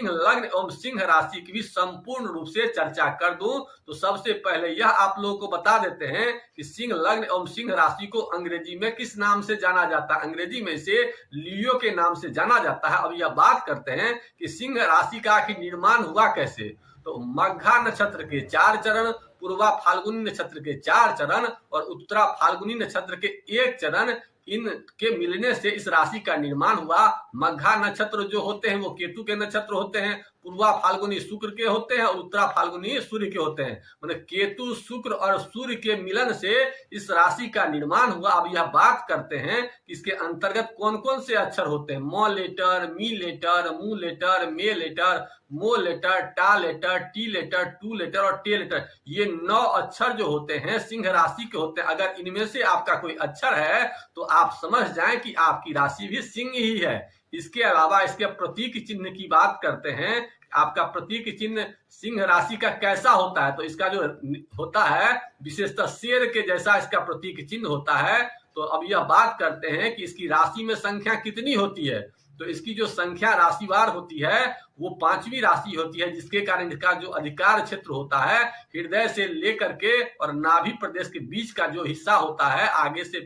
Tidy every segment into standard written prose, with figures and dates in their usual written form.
सिंह लग्न एवं सिंह राशि की भी संपूर्ण रूप से चर्चा कर दूं तो सबसे पहले यह आप लोगों को बता देते हैं कि सिंह लग्न एवं सिंह राशि को अंग्रेजी में किस नाम से जाना जाता है। अंग्रेजी में इसे लियो के नाम से जाना जाता है। अब यह बात करते हैं कि सिंह राशि का आखिर निर्माण हुआ कैसे। तो मघा नक्षत्र के 4 चरण, पूर्वा फाल्गुनी नक्षत्र के 4 चरण और उत्तरा फाल्गुनी नक्षत्र के 1 चरण, इनके मिलने से इस राशि का निर्माण हुआ। मघा नक्षत्र जो होते हैं वो केतु के नक्षत्र होते हैं, पूर्वा फाल्गुनी शुक्र के होते हैं और उत्तरा फाल्गुनी सूर्य के होते हैं। मतलब केतु, शुक्र और सूर्य के मिलन से इस राशि का निर्माण हुआ। अब यह बात करते हैं कि इसके अंतर्गत कौन कौन से अक्षर होते हैं। म लेटर, मी लेटर, मू लेटर, मे लेटर, मो लेटर, टा लेटर, टी लेटर, टू लेटर और टे लेटर, ये 9 अक्षर जो होते हैं सिंह राशि के होते हैं। अगर इनमें से आपका कोई अक्षर है तो आप समझ जाएं कि आपकी राशि भी सिंह ही है। इसके अलावा इसके प्रतीक चिन्ह की बात करते हैं। आपका प्रतीक चिन्ह सिंह राशि का कैसा होता है, तो इसका जो होता है विशेषतः शेर के जैसा इसका प्रतीक चिन्ह होता है। तो अब यह बात करते हैं कि इसकी राशि में संख्या कितनी होती है। तो इसकी जो संख्या राशिवार होती है वो 5वीं राशि होती है, जिसके कारण इसका जो अधिकार क्षेत्र होता है हृदय से लेकर के और नाभि प्रदेश के बीच का जो हिस्सा होता है, आगे से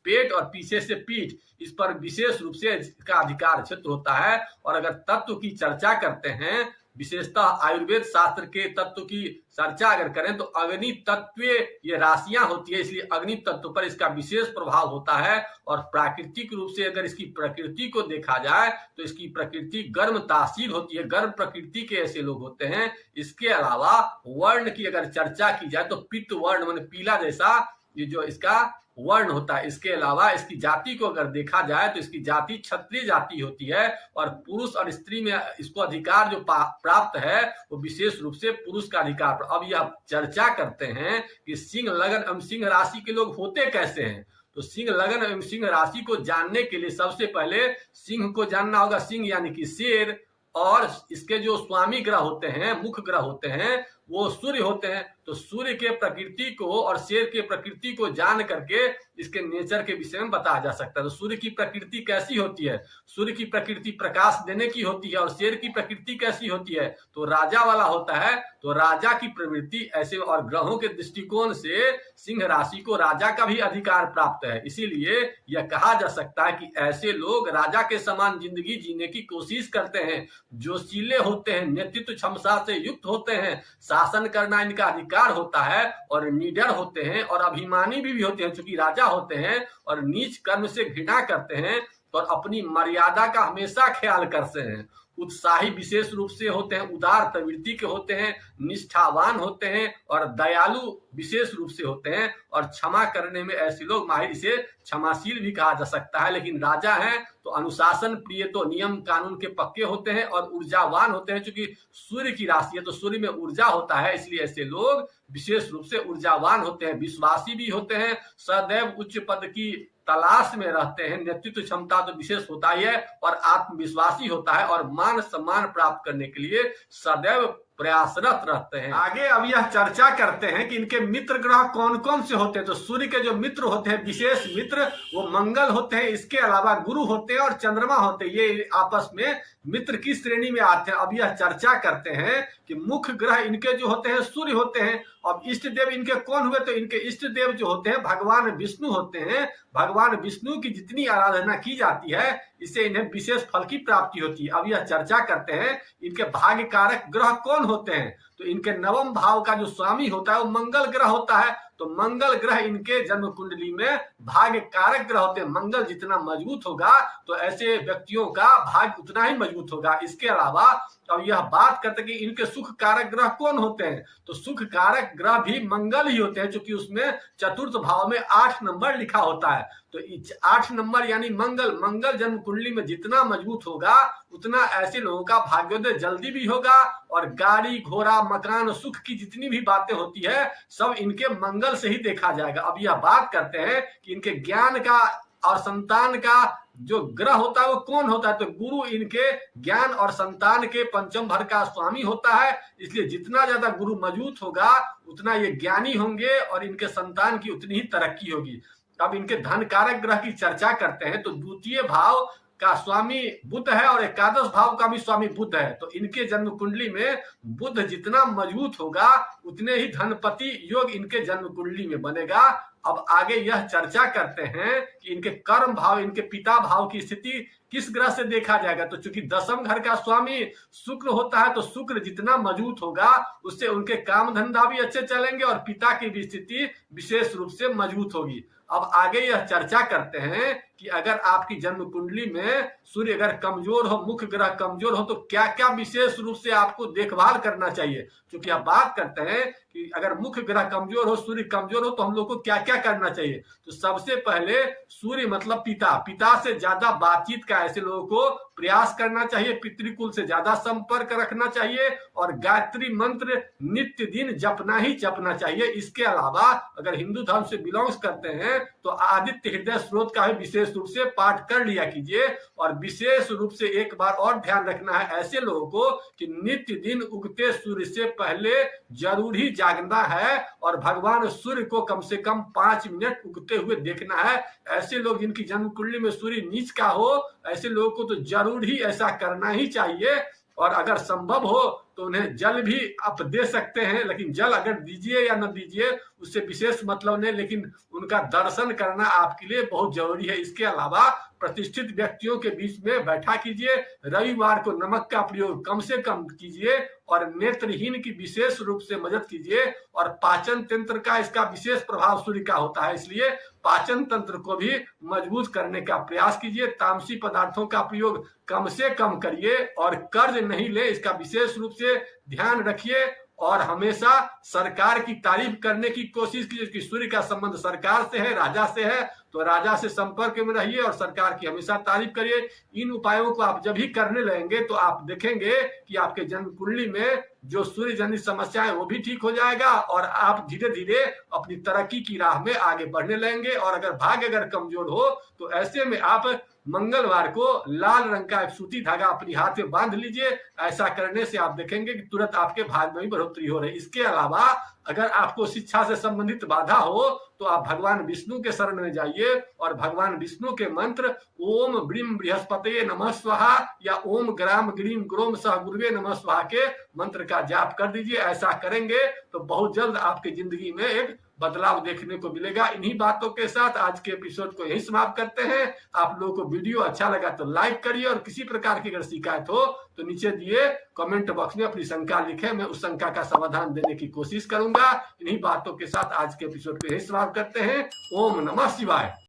पेट और पीछे से पीठ, इस पर विशेष रूप से इसका अधिकार क्षेत्र होता है। और अगर तत्व की चर्चा करते हैं, विशेषतः आयुर्वेद शास्त्र के तत्व की चर्चा अगर करें तो अग्नि तत्व ये राशियां होती है, इसलिए अग्नि तत्व पर इसका विशेष प्रभाव होता है। और प्राकृतिक रूप से अगर इसकी प्रकृति को देखा जाए तो इसकी प्रकृति गर्म तासीर होती है, गर्म प्रकृति के ऐसे लोग होते हैं। इसके अलावा वर्ण की अगर चर्चा की जाए तो पित्त वर्ण मान पीला जैसा ये जो इसका वर्ण होता है। इसके अलावा इसकी जाति को अगर देखा जाए तो इसकी जाति क्षत्रिय जाति होती है और पुरुष और स्त्री में इसको अधिकार जो प्राप्त है वो विशेष रूप से पुरुष का अधिकार। अब यह चर्चा करते हैं कि सिंह लगन एवं सिंह राशि के लोग होते कैसे हैं। तो सिंह लगन एवं सिंह राशि को जानने के लिए सबसे पहले सिंह को जानना होगा। सिंह यानी कि शेर, और इसके जो स्वामी ग्रह होते हैं, मुख्य ग्रह होते हैं, वो सूर्य होते हैं। तो सूर्य के प्रकृति को और शेर के प्रकृति को जान करके इसके नेचर के विषय में बताया जा सकता है। तो सूर्य की प्रकृति कैसी होती है, सूर्य की प्रकृति प्रकाश देने की होती है। और शेर की प्रकृति कैसी होती है, तो राजा वाला होता है। तो राजा की प्रवृत्ति ऐसे, और ग्रहों के दृष्टिकोण से सिंह राशि को राजा का भी अधिकार प्राप्त है। इसीलिए यह कहा जा सकता है कि ऐसे लोग राजा के समान जिंदगी जीने की कोशिश करते हैं, जोशीले होते हैं, नेतृत्व क्षमता से युक्त होते हैं, शासन करना इनका अधिकार होता है, और निडर होते हैं और अभिमानी भी होते हैं चूंकि राजा होते हैं, और नीच कर्म से घृणा करते हैं और अपनी मर्यादा का हमेशा ख्याल करते हैं। उत्साही विशेष रूप से होते हैं, उदार प्रवृत्ति के होते हैं, निष्ठावान होते हैं और दयालु विशेष रूप से होते हैं। और क्षमा करने में ऐसे लोग माहिर, इसे क्षमाशील भी कहा जा सकता है। लेकिन राजा हैं तो अनुशासन प्रिय, तो नियम कानून के पक्के होते हैं और ऊर्जावान होते हैं। चूंकि सूर्य की राशि है तो सूर्य में ऊर्जा होता है, इसलिए ऐसे लोग विशेष रूप से ऊर्जावान होते हैं। विश्वासी भी होते हैं, सदैव उच्च पद की तलाश में रहते हैं। नेतृत्व क्षमता तो विशेष होता ही है और आत्मविश्वासी होता है, और मान सम्मान प्राप्त करने के लिए सदैव प्रयासरत रहते हैं। आगे अब यह चर्चा करते हैं कि इनके मित्र ग्रह कौन कौन से होते हैं। तो सूर्य के जो मित्र होते हैं, विशेष मित्र, वो मंगल होते हैं। इसके अलावा गुरु होते हैं और चंद्रमा होते हैं। ये आपस में मित्र की श्रेणी में आते हैं। अब यह चर्चा करते हैं कि मुख्य ग्रह इनके जो होते हैं सूर्य होते हैं। अब इष्ट देव इनके कौन हुए, तो इनके इष्ट देव जो होते हैं भगवान विष्णु होते हैं। भगवान विष्णु की जितनी आराधना की जाती है इससे इन्हें विशेष फल की प्राप्ति होती है। अब यह चर्चा करते हैं इनके भाग्य कारक ग्रह कौन होते हैं। तो इनके नवम भाव का जो स्वामी होता है वो मंगल ग्रह होता है। तो मंगल ग्रह इनके जन्म कुंडली में भाग्य कारक ग्रह होते हैं। मंगल जितना मजबूत होगा तो ऐसे व्यक्तियों का भाग्य उतना ही मजबूत होगा। इसके अलावा अब यह बात करते हैं कि इनके सुख कारक ग्रह कौन होते हैं। तो सुख कारक ग्रह भी मंगल ही होते हैं, क्योंकि उसमें चतुर्थ भाव में 8 नंबर लिखा होता है। तो 8 नंबर यानी मंगल, मंगल जन्म कुंडली में जितना मजबूत होगा उतना ऐसे लोगों का भाग्योदय जल्दी भी होगा, और गाड़ी घोड़ा मकान सुख की जितनी भी बातें होती है सब इनके मंगल से ही देखा जाएगा। अब यह बात करते हैं कि इनके ज्ञान का और संतान का जो ग्रह होता है वो कौन होता है। तो गुरु इनके ज्ञान और संतान के पंचम भर का स्वामी होता है। इसलिए जितना ज्यादा गुरु मजबूत होगा उतना ये ज्ञानी होंगे और इनके संतान की उतनी ही तरक्की होगी। अब इनके धन कारक ग्रह की चर्चा करते हैं। तो द्वितीय भाव का स्वामी बुध है और एकादश भाव का भी स्वामी बुध है। तो इनके जन्म कुंडली में बुध जितना मजबूत होगा उतने ही धनपति योग इनके जन्म कुंडली में बनेगा। अब आगे यह चर्चा करते हैं कि इनके कर्म भाव, इनके पिता भाव की स्थिति किस ग्रह से देखा जाएगा। तो चूंकि दसम घर का स्वामी शुक्र होता है, तो शुक्र जितना मजबूत होगा उससे उनके काम धंधा भी अच्छे चलेंगे और पिता की भी स्थिति विशेष रूप से मजबूत होगी। अब आगे यह चर्चा करते हैं कि अगर आपकी जन्म कुंडली में सूर्य अगर कमजोर हो, मुख्य ग्रह कमजोर हो, तो क्या क्या विशेष रूप से आपको देखभाल करना चाहिए। क्योंकि आप बात करते हैं कि अगर मुख्य ग्रह कमजोर हो, सूर्य कमजोर हो, तो हम लोग को क्या क्या करना चाहिए। तो सबसे पहले सूर्य मतलब पिता से ज्यादा बातचीत का ऐसे लोगों को प्रयास करना चाहिए, पितृकुल से ज्यादा संपर्क रखना चाहिए और गायत्री मंत्र नित्य दिन जपना ही जपना चाहिए। इसके अलावा अगर हिंदू धर्म से बिलोंग्स करते हैं तो आदित्य हृदय स्रोत का भी विशेष रूप से पाठ कर लिया कीजिए। और विशेष रूप से एक बार और ध्यान रखना है ऐसे लोगों को कि नित्य दिन उगते सूर्य से पहले जरूर ही जागना है और भगवान सूर्य को कम से कम 5 मिनट उगते हुए देखना है। ऐसे लोग जिनकी जन्म कुंडली में सूर्य नीच का हो, ऐसे लोगों को तो जरूर ही ऐसा करना ही चाहिए। और अगर संभव हो तो उन्हें जल भी आप दे सकते हैं, लेकिन जल अगर दीजिए या न दीजिए उससे विशेष मतलब नहीं, लेकिन उनका दर्शन करना आपके लिए बहुत जरूरी है। इसके अलावा प्रतिष्ठित व्यक्तियों के बीच में बैठा कीजिए, रविवार को नमक का प्रयोग कम से कम कीजिए और नेत्रहीन की विशेष रूप से मदद कीजिए। और पाचन तंत्र का इसका विशेष प्रभाव सूर्य का होता है, इसलिए पाचन तंत्र को भी मजबूत करने का प्रयास कीजिए। तामसी पदार्थों का प्रयोग कम से कम करिए और कर्ज नहीं ले, इसका विशेष रूप से ध्यान रखिए। और हमेशा सरकार की तारीफ करने की कोशिश कीजिए कि सूर्य का संबंध सरकार से है, राजा से है, तो राजा से संपर्क में रहिए और सरकार की हमेशा तारीफ करिए। इन उपायों को आप जब भी करने लगेंगे तो आप देखेंगे कि आपके जन्म कुंडली में जो सूर्य जनित समस्या है वो भी ठीक हो जाएगा और आप धीरे धीरे अपनी तरक्की की राह में आगे बढ़ने लगेंगे। और अगर भाग्य अगर कमजोर हो तो ऐसे में आप मंगलवार को लाल रंग का एक सूती धागा अपनी हाथ में बांध लीजिए। ऐसा करने से आप देखेंगे कि तुरंत आपके भाग्य में भी बढ़ोतरी हो रही है। इसके अलावा अगर आपको शिक्षा से संबंधित बाधा हो तो आप भगवान विष्णु के शरण में जाइए और भगवान विष्णु के मंत्र ओम ब्रीम बृहस्पतये नमः स्वाहा या ओम ग्राम ग्रीम ग्रोम सह गुरुवे नमः स्वाहा के मंत्र का जाप कर दीजिए। ऐसा करेंगे तो बहुत जल्द आपकी जिंदगी में एक बदलाव देखने को मिलेगा। इन्हीं बातों के साथ आज के एपिसोड को यही समाप्त करते हैं। आप लोगों को वीडियो अच्छा लगा तो लाइक करिए और किसी प्रकार की अगर शिकायत हो तो नीचे दिए कमेंट बॉक्स में अपनी शंका लिखें, मैं उस शंका का समाधान देने की कोशिश करूंगा। इन्हीं बातों के साथ आज के एपिसोड को यही समाप्त करते हैं। ओम नमः शिवाय।